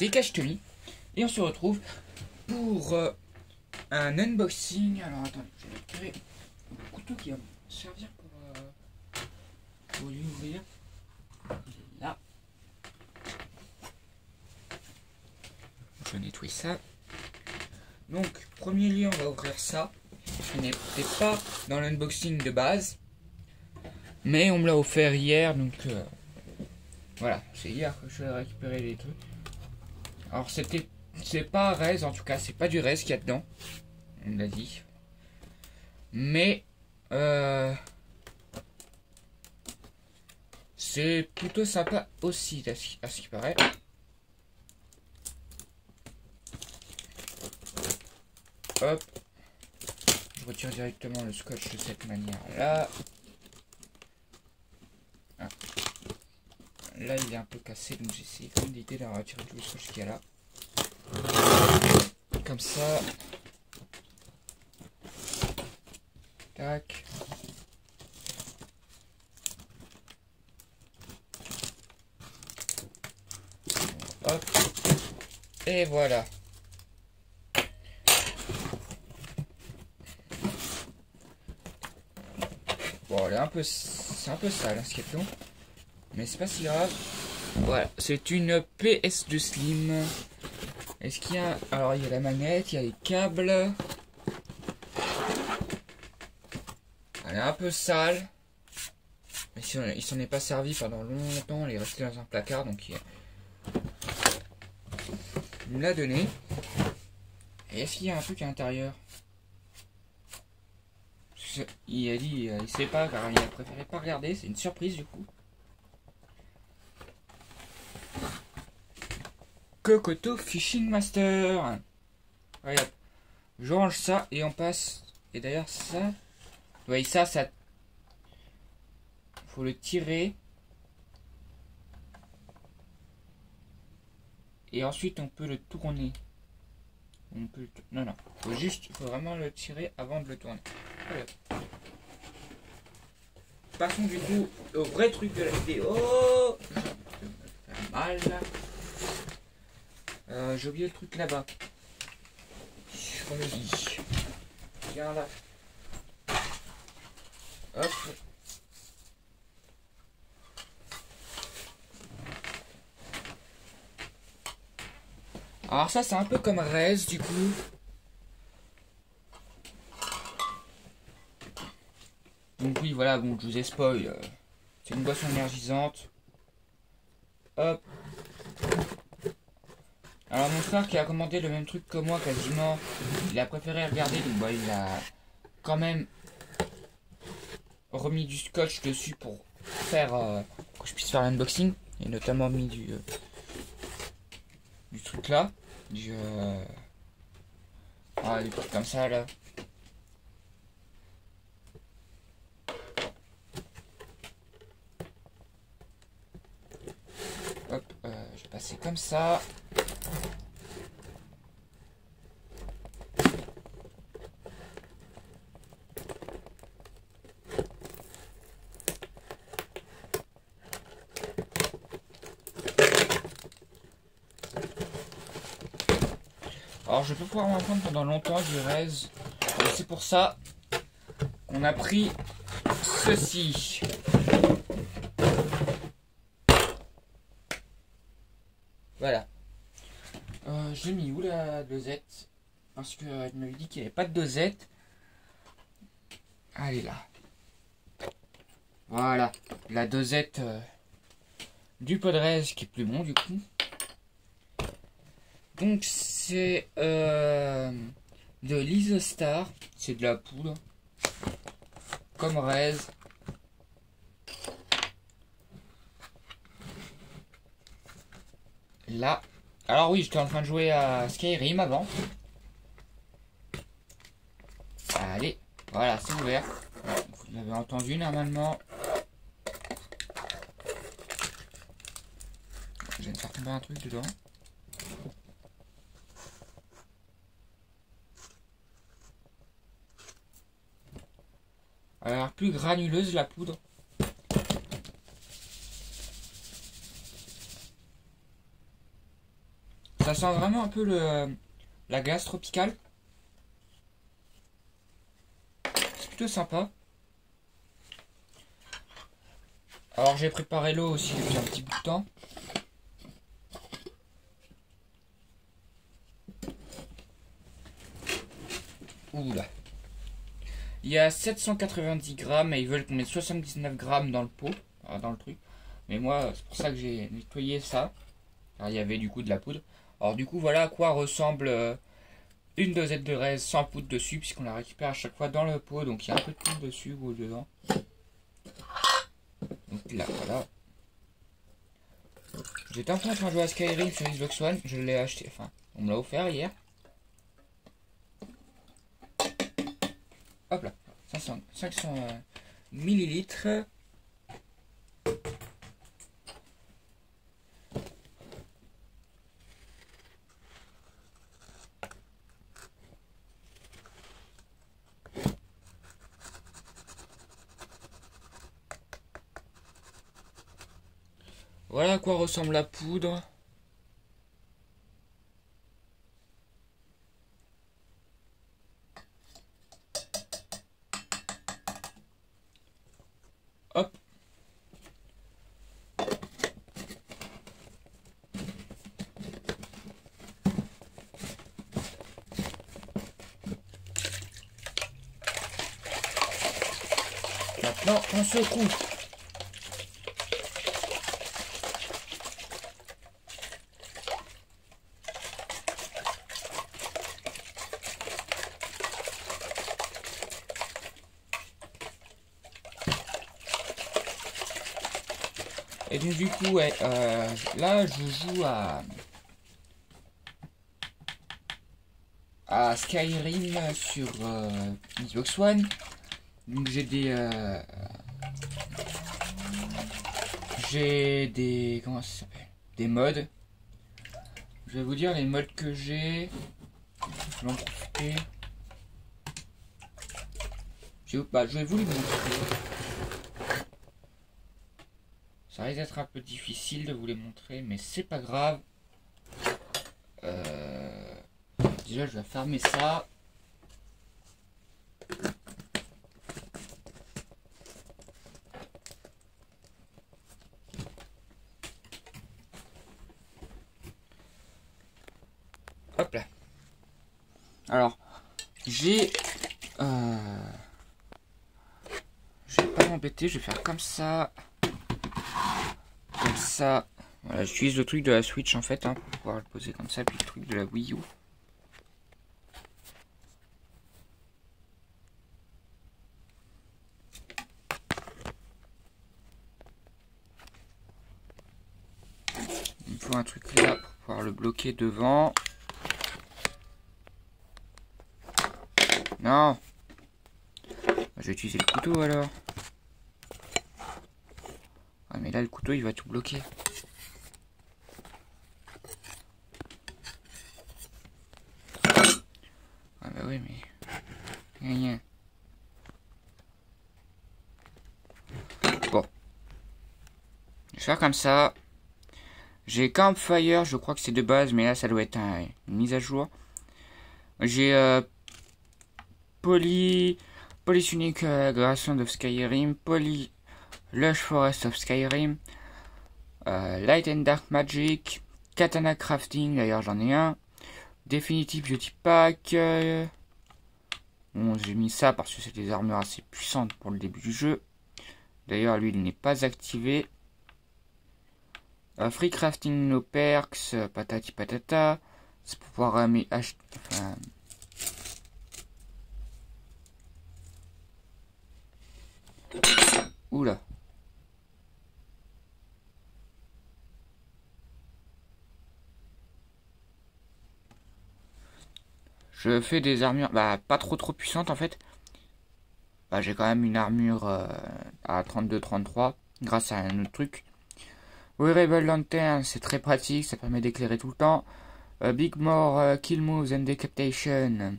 c'est Cache-Temi et on se retrouve pour un unboxing. Alors attendez, je vais récupérer le couteau qui va me servir pour lui ouvrir. Il est là. Je nettoie ça. Donc, premier lieu, on va ouvrir ça. Ce n'était pas dans l'unboxing de base, mais on me l'a offert hier, donc voilà, c'est hier que je vais récupérer les trucs. Alors c'est pas Rez, en tout cas, c'est pas du Rez qu'il y a dedans, on me l'a dit. Mais c'est plutôt sympa aussi, à ce qui paraît. Hop, je retire directement le scotch de cette manière-là. Ah. Là, il est un peu cassé, donc j'essaie quand même d'éviter de retirer tout le scotch qu'il y a là. Comme ça. Tac. Hop. Et voilà. Bon, c'est un peu sale, hein, ce qu'il y a dedans. Mais c'est pas si grave. Voilà, c'est une PS2 Slim. Est-ce qu'il y a... Alors, il y a la manette, il y a les câbles. Elle est un peu sale. Mais il s'en est pas servi pendant longtemps. Elle est restée dans un placard, donc il me l'a donné. Et est-ce qu'il y a un truc à l'intérieur? Il a dit, il sait pas, car il a préféré pas regarder. C'est une surprise, du coup. Kokoto Fishing Master. Regarde, je range ça et on passe. Et d'ailleurs ça, vous voyez ça faut le tirer. Et ensuite on peut le tourner. Non, faut vraiment le tirer avant de le tourner. Voilà. Passons du coup au vrai truc de la vidéo. Ça me fait mal là. J'ai oublié le truc là-bas. Je me dis. Viens là. Hop. Alors ça c'est un peu comme Rez du coup. Donc oui voilà, bon je vous ai spoil. C'est une boisson énergisante. Hop. Alors mon frère qui a commandé le même truc que moi quasiment, il a préféré regarder, donc bah, il a quand même remis du scotch dessus pour faire que je puisse faire l'unboxing, et notamment mis du truc là, des trucs comme ça là. Hop, je vais passer comme ça. Alors je peux pouvoir m'en prendre pendant longtemps du Rez. Et c'est pour ça qu'on a pris ceci. Voilà. J'ai mis où la dosette? Parce qu'il m'avait dit qu'il n'y avait pas de dosette. Elle est là. Voilà. La dosette du Podrez qui est plus bon du coup. Donc c'est de l'Isostar. C'est de la poudre. Comme Rez. Là. Alors oui, j'étais en train de jouer à Skyrim avant. Allez, voilà, c'est ouvert. Vous l'avez entendu normalement. Je viens de faire tomber un truc dedans. Elle a l'air plus granuleuse la poudre. Ça sent vraiment un peu la glace tropicale. C'est plutôt sympa. Alors j'ai préparé l'eau aussi depuis un petit bout de temps. Oula. Il y a 790 grammes et ils veulent qu'on mette 79 grammes dans le pot, dans le truc. Mais moi, c'est pour ça que j'ai nettoyé ça. Alors, il y avait du coup de la poudre. Alors du coup, voilà à quoi ressemble une dosette de raise sans poudre dessus, puisqu'on la récupère à chaque fois dans le pot. Donc il y a un peu de poudre dessus ou dedans. Donc là, voilà. J'étais en train de jouer à Skyrim sur Xbox One. Je l'ai acheté, enfin, on me l'a offert hier. Hop là, 500 millilitres. Voilà à quoi ressemble la poudre. Hop. Maintenant, on secoue. Et donc du coup, ouais, là je joue à Skyrim sur Xbox One. Donc j'ai des comment ça s'appelle, des mods. Je vais vous dire les mods que j'ai. Je vais en profiter. Je vais vous les montrer. Ça risque d'être un peu difficile de vous les montrer, mais c'est pas grave. Déjà, je vais fermer ça. Hop là. Alors, je vais pas m'embêter, je vais faire comme ça. Comme ça. Voilà, j'utilise le truc de la Switch en fait, hein, pour pouvoir le poser comme ça, puis le truc de la Wii U. Il me faut un truc là pour pouvoir le bloquer devant. Non. Je vais utiliser le couteau alors. Ah mais là le couteau il va tout bloquer. Ah bah oui mais... Rien. Bon. Je vais faire comme ça. J'ai Campfire, je crois que c'est de base, mais là ça doit être une mise à jour. J'ai Polyphonic Grassland of Skyrim, Lush Forest of Skyrim, Light and Dark Magic, Katana Crafting, d'ailleurs j'en ai un, Definitive Beauty Pack. Bon, j'ai mis ça parce que c'est des armures assez puissantes pour le début du jeu. D'ailleurs, lui, il n'est pas activé. Free Crafting No Perks, patati patata. C'est pour pouvoir acheter... Enfin... Oula. Je fais des armures, pas trop puissantes en fait. J'ai quand même une armure à 32-33 grâce à un autre truc. Wearable Lantern, c'est très pratique, ça permet d'éclairer tout le temps. Big More Kill Moves and Decapitation.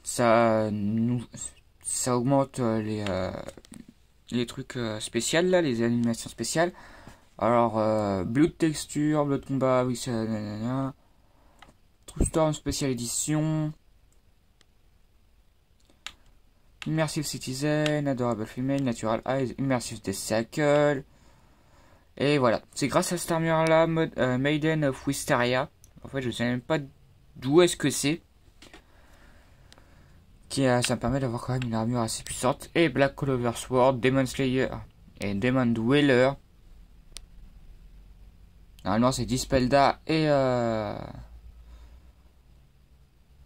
Ça augmente les trucs spéciaux là, les animations spéciales. Alors, Blood Texture, Blood Combat, oui, c'est True Storm Special Edition. Immersive Citizen, Adorable Female, Natural Eyes, Immersive Death Cycle. Et voilà, c'est grâce à cette armure là, Maiden of Wisteria. En fait, je sais même pas d'où est-ce que c'est. Ça me permet d'avoir quand même une armure assez puissante. Et Black Clover Sword, Demon Slayer et Demon Dweller. Normalement, c'est Dispelda et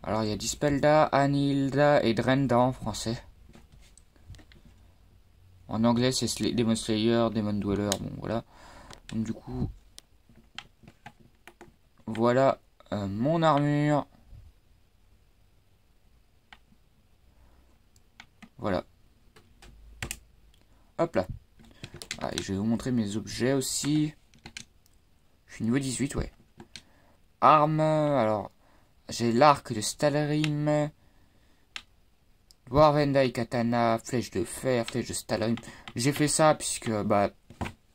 alors, il y a Dispelda, Anilda et Drenda en français. En anglais, c'est Demon Slayer, Demon Dweller, bon voilà. Donc du coup, voilà mon armure. Voilà. Hop là. Ah, et je vais vous montrer mes objets aussi. Je suis niveau 18, ouais. Armes, alors, j'ai l'arc de Stalrim. Dwarvendai Katana, flèche de fer, flèche de Stalrim. J'ai fait ça puisque, bah,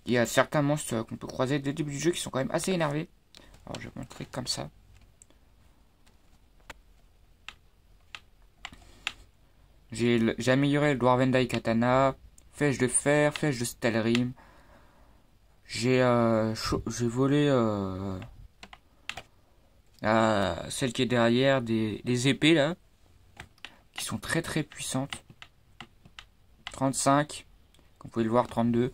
il y a certains monstres qu'on peut croiser dès le début du jeu qui sont quand même assez énervés. Alors, je vais montrer comme ça. J'ai amélioré le Dwarvendai Katana, flèche de fer, flèche de Stalrim. J'ai volé celle qui est derrière des épées là, qui sont très très puissantes. 35, comme vous pouvez le voir, 32.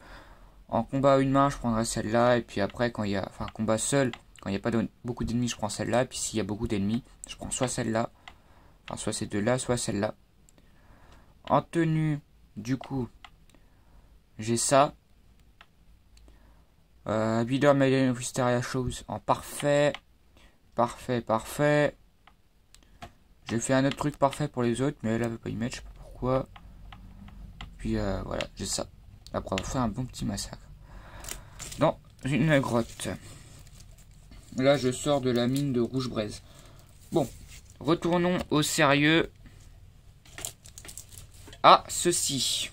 En combat à une main, je prendrai celle-là, et puis après, quand il y a, enfin, combat seul, quand il n'y a pas beaucoup d'ennemis, je prends celle-là, et puis s'il y a beaucoup d'ennemis, je prends soit celle-là, enfin, soit ces deux-là, soit celle-là. En tenue, du coup, j'ai ça. Leader Maiden of Wisteria Shows en parfait. Parfait. J'ai fait un autre truc parfait pour les autres, mais elle ne veut pas y mettre, je sais pas pourquoi. Puis voilà, j'ai ça. Après avoir fait un bon petit massacre. Dans une grotte. Là, je sors de la mine de Rouge-Braise. Bon, retournons au sérieux. À ceci.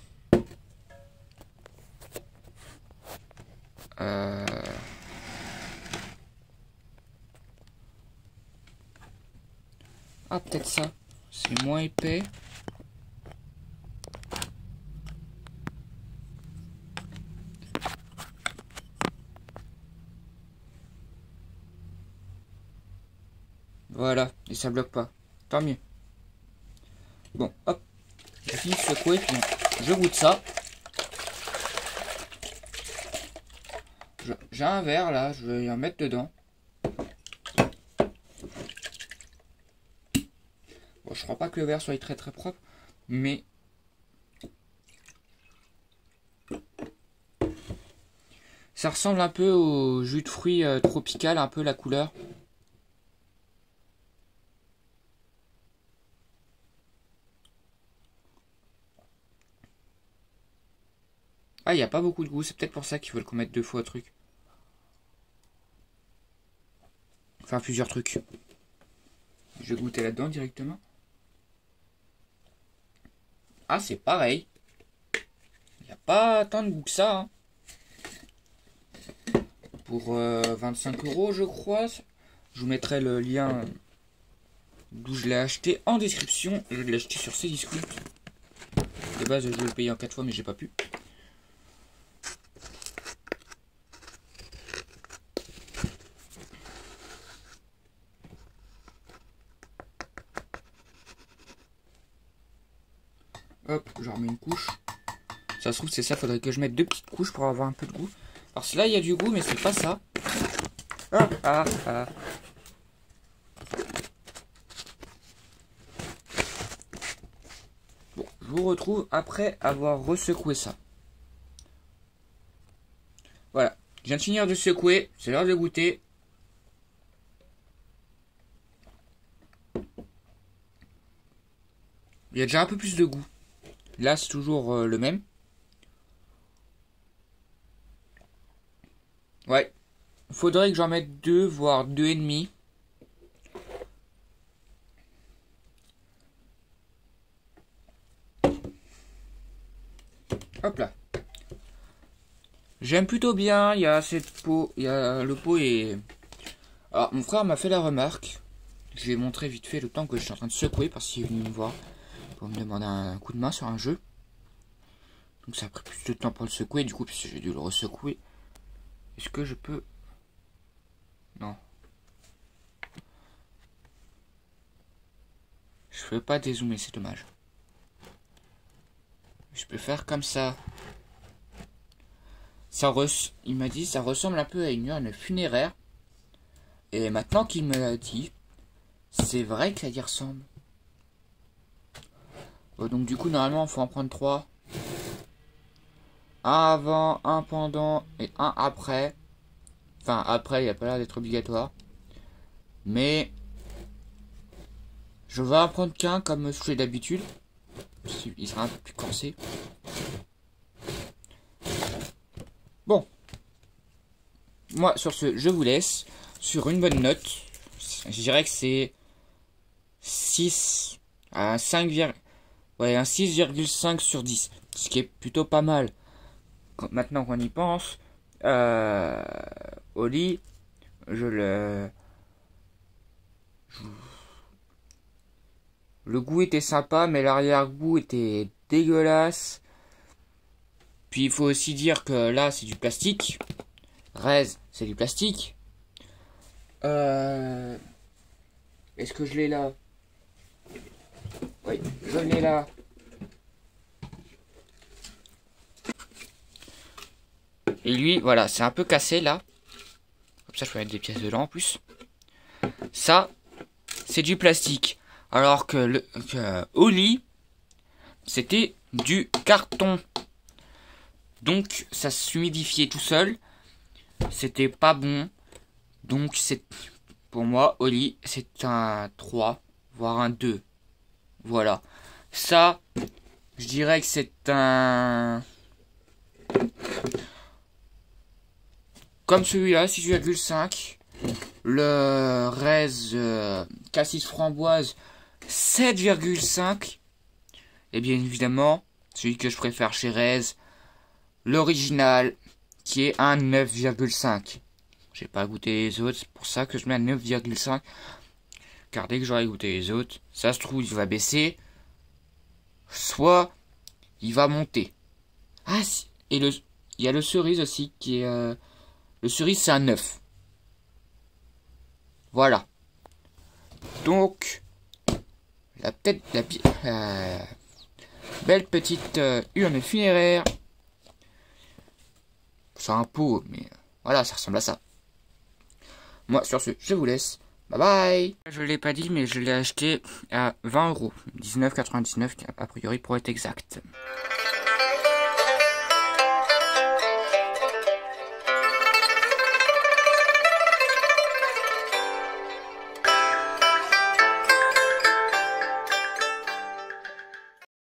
Ah, peut-être ça. C'est moins épais. Voilà, et ça bloque pas. Tant mieux. Bon, hop. J'ai fini de secouer, puis je goûte ça. J'ai un verre là, je vais en mettre dedans. Bon, je crois pas que le verre soit très très propre, mais ça ressemble un peu au jus de fruits tropical, un peu la couleur. Ah, il n'y a pas beaucoup de goût, c'est peut-être pour ça qu'ils veulent qu'on mette 2 fois au truc. Enfin, plusieurs trucs. Je vais goûter là-dedans directement. Ah, c'est pareil. Il n'y a pas tant de goût que ça. Hein. Pour 25 €, je crois. Je vous mettrai le lien d'où je l'ai acheté en description. Je l'ai acheté sur Cdiscount. De base, je voulais le payer en 4 fois, mais j'ai pas pu. Hop, je remets une couche. Ça se trouve, c'est ça. Faudrait que je mette 2 petites couches pour avoir un peu de goût. Parce que là, il y a du goût, mais c'est pas ça. Ah. Bon, je vous retrouve après avoir resecoué ça. Voilà. Je viens de finir de secouer. C'est l'heure de goûter. Il y a déjà un peu plus de goût. Là, c'est toujours le même. Ouais. Faudrait que j'en mette 2, voire 2,5. Hop là. J'aime plutôt bien, il y a cette peau, il y a le pot et... Alors, mon frère m'a fait la remarque. Je lui ai montré vite fait le temps que je suis en train de secouer parce qu'il est venu me voir pour me demander un coup de main sur un jeu. Donc ça a pris plus de temps pour le secouer, du coup, puisque j'ai dû le ressecouer. Est-ce que je peux... Non. Je peux pas dézoomer, c'est dommage. Je peux faire comme ça. Il m'a dit ça ressemble un peu à une urne funéraire. Et maintenant qu'il me l'a dit, c'est vrai que ça y ressemble. Bon, donc du coup, normalement, il faut en prendre 3. Un avant, un pendant et un après. Enfin, après, il n'y a pas l'air d'être obligatoire. Mais je vais en prendre qu'un comme je fais d'habitude. Il sera un peu plus corsé. Bon. Moi, sur ce, je vous laisse sur une bonne note. Je dirais que c'est 6 à 5, ouais, un 6,5 sur 10. Ce qui est plutôt pas mal. Maintenant qu'on y pense, au lit, le goût était sympa, mais l'arrière-goût était dégueulasse. Puis il faut aussi dire que là, c'est du plastique. Rez, c'est du plastique. Est-ce que je l'ai là? Oui, je l'ai là. Et lui, voilà, c'est un peu cassé là. Comme ça, je peux mettre des pièces dedans en plus. Ça, c'est du plastique. Alors que au lit, c'était du carton. Donc, ça s'humidifiait tout seul. C'était pas bon. Donc, pour moi, au lit, c'est un 3, voire un 2. Voilà. Ça, je dirais que c'est un... Comme celui-là, 6,5. Le Rez Cassis Framboise, 7,5. Et bien évidemment, celui que je préfère chez Rez, l'original, qui est un 9,5. J'ai pas goûté les autres, c'est pour ça que je mets un 9,5. Car dès que j'aurai goûté les autres, ça se trouve, il va baisser. Soit, il va monter. Ah, si. Et il y a le cerise aussi, qui est... le cerise, c'est un 9. Voilà. Donc, la belle petite urne funéraire. C'est un pot, mais voilà, ça ressemble à ça. Moi, sur ce, je vous laisse. Bye bye. Je l'ai pas dit, mais je l'ai acheté à 20 €. 19,99 a priori pour être exact.